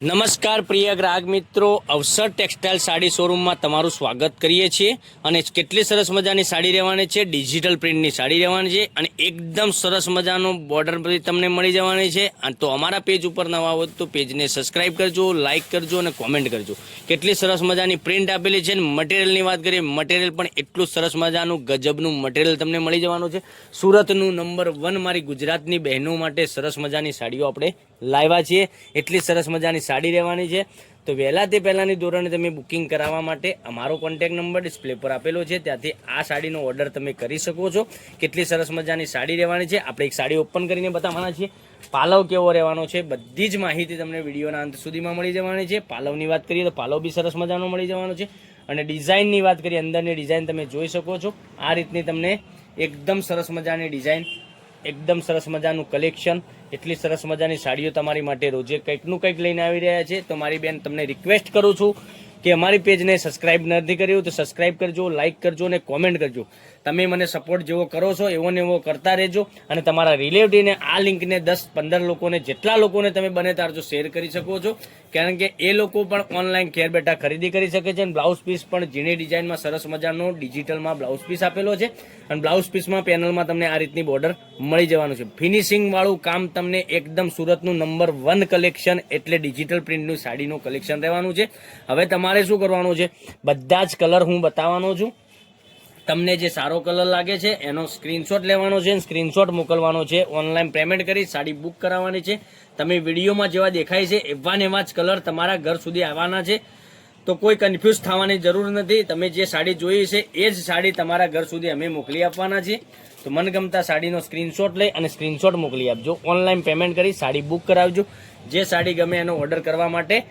નમસ્કાર પ્રિય ગ્રાહક મિત્રો, અવસર ટેક્સટાઇલ સાડી શોરૂમમાં તમારું સ્વાગત કરીએ છીએ અને કેટલી સરસ મજાની સાડી રહેવાની છે. ડિજિટલ પ્રિન્ટની સાડી રહેવાની છે અને એકદમ સરસ મજાનો બોર્ડર પર તમને મળી જવાની છે. તો અમારા પેજ ઉપર નવા હોય તો પેજને સબસ્ક્રાઇબ કરજો, લાઇક કરજો અને કોમેન્ટ કરજો. કેટલી સરસ મજાની પ્રિન્ટ આપેલી છે. મટીરિયલની વાત કરીએ, મટીરિયલ પણ એટલું સરસ મજાનું ગજબનું મટીરિયલ તમને મળી જવાનું છે. સુરતનું નંબર 1 મારી ગુજરાતની બહેનો માટે સરસ મજાની સાડીઓ આપણે લાવ્યા છીએ. એટલી સરસ મજાની સાડી રહેવાની છે. તો વહેલા તે પહેલાંની ધોરણે તમે બુકિંગ કરાવવા માટે અમારો કોન્ટેક્ટ નંબર ડિસ્પ્લે પર આપેલો છે, ત્યાંથી આ સાડીનો ઓર્ડર તમે કરી શકો છો. કેટલી સરસ મજાની સાડી રહેવાની છે. આપણે એક સાડી ઓપન કરીને બતાવવાના છીએ. પાલવ કેવો રહેવાનો છે બધી જ માહિતી તમને વિડીયોના અંત સુધીમાં મળી જવાની છે. પાલવની વાત કરીએ તો પાલવ બી સરસ મજાનો મળી જવાનો છે અને ડિઝાઇનની વાત કરીએ, અંદરની ડિઝાઇન તમે જોઈ શકો છો. આ રીતની તમને એકદમ સરસ મજાની ડિઝાઇન, એકદમ સરસ મજાનું કલેક્શન, એટલી સરસ મજાની સાડીઓ તમારી માટે રોજે કંઈકનું કંઈક લઈને આવી રહ્યા છે. તો મારી બેન તમને રિક્વેસ્ટ કરું છું કે અમારી પેજને સબસ્ક્રાઇબ નથી કર્યું તો સબસ્ક્રાઇબ કરજો, લાઇક કરજો અને કોમેન્ટ કરજો. તમે મને સપોર્ટ જેવો કરો છો એવો ને એવો કરતા રહેજો અને તમારા રિલેટિવને આ લિંકને 10-15 લોકોને, જેટલા લોકોને તમે બને તારજો શેર કરી શકો છો, કારણ કે એ લોકો પણ ઓનલાઈન ઘેર બેઠા ખરીદી કરી શકે છે. અને બ્લાઉઝ પીસ પણ ઝીણી ડિઝાઇનમાં સરસ મજાનો ડિજિટલમાં બ્લાઉઝ પીસ આપેલો છે અને બ્લાઉઝ પીસમાં પેનલમાં તમને આ રીતની બોર્ડર મળી જવાનું છે. ફિનિશિંગ વાળું કામ તમને એકદમ સુરતનું નંબર 1 કલેક્શન એટલે ડિજિટલ પ્રિન્ટનું સાડીનું કલેક્શન રહેવાનું છે. હવે તમારે શું કરવાનું છે, બધા જ કલર હું બતાવવાનો છું. તમને જે સારો કલર લાગે છે એનો સ્ક્રીનશોટ લેવાનો છે, સ્ક્રીનશોટ મોકલવાનો છે. ઓનલાઈન પેમેન્ટ કરી સાડી બુક કરાવવાની છે. તમે વિડીયોમાં જેવા દેખાય છે એવા ને એવા જ કલર તમારા ઘર સુધી આવવાના છે. તો કોઈ કન્ફ્યુઝ થવાની જરૂર નથી. તમે જે સાડી જોઈ છે એ જ સાડી તમારા ઘર સુધી અમે મોકલી આપવાના છીએ. તો મનગમતા સાડીનો સ્ક્રીનશોટ લઈ અને સ્ક્રીનશોટ મોકલી આપજો. ઓનલાઈન પેમેન્ટ કરી સાડી બુક કરાવજો. જે સાડી ગમે એનો ઓર્ડર કરવા માટે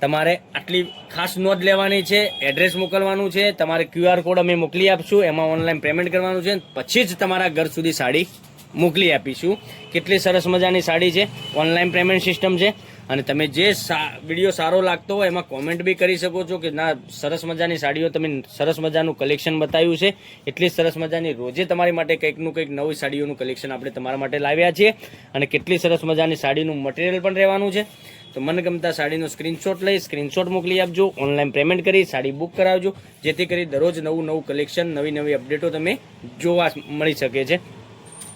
તમારે આટલી ખાસ નોંધ લેવાની છે. એડ્રેસ મોકલવાનું છે. તમારે QR કોડ અમે મોકલી આપશું, એમાં ઓનલાઈન પેમેન્ટ કરવાનું છે. પછી જ તમારા ઘર સુધી સાડી મોકલી આપીશું. કેટલી સરસ મજાની સાડી છે. ઓનલાઈન પેમેન્ટ સિસ્ટમ છે અને તમે જે વિડીયો સારો લાગતો હોય એમાં કોમેન્ટ બી કરી શકો છો કે ના, સરસ મજાની સાડીઓ, તમે સરસ મજાનું કલેક્શન બતાવ્યું છે. એટલી સરસ મજાની રોજે તમારી માટે કંઈકનું કંઈક નવી સાડીઓનું કલેક્શન આપણે તમારા માટે લાવ્યા છીએ અને કેટલી સરસ મજાની સાડીનું મટીરિયલ પણ રહેવાનું છે. તો મનગમતા સાડીનો સ્ક્રીનશોટ લઈ સ્ક્રીનશોટ મોકલી આપજો. ઓનલાઈન પેમેન્ટ કરી સાડી બુક કરાવજો, જેથી કરી દરરોજ નવું કલેક્શન, નવી અપડેટો તમે જોવા મળી શકે છે.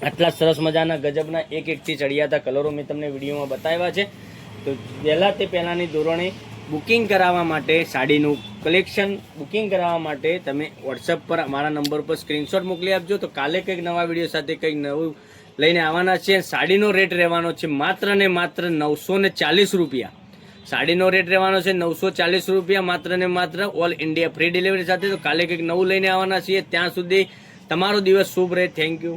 આટલા સરસ મજાના ગજબના એકથી ચડિયાતા કલરો મેં તમને વિડીયોમાં બતાવ્યા છે. તો વહેલા તે પહેલાંની ધોરણે બુકિંગ કરાવવા માટે, સાડીનું કલેક્શન બુકિંગ કરાવવા માટે તમે વોટ્સઅપ પર અમારા નંબર પર સ્ક્રીનશોટ મોકલી આપજો. તો કાલે કંઈક નવા વિડીયો સાથે કંઈક નવું લઈને આવવાના છે. સાડીનો રેટ રહેવાનો છે માત્ર ને માત્ર 940 રૂપિયા. સાડીનો રેટ રહેવાનો છે 940 રૂપિયા, માત્ર ને માત્ર ઓલ ઇન્ડિયા ફ્રી ડિલિવરી સાથે. તો કાલે કંઈક નવું લઈને આવવાના છીએ. ત્યાં સુધી તમારો દિવસ શુભ રહે. Thank you.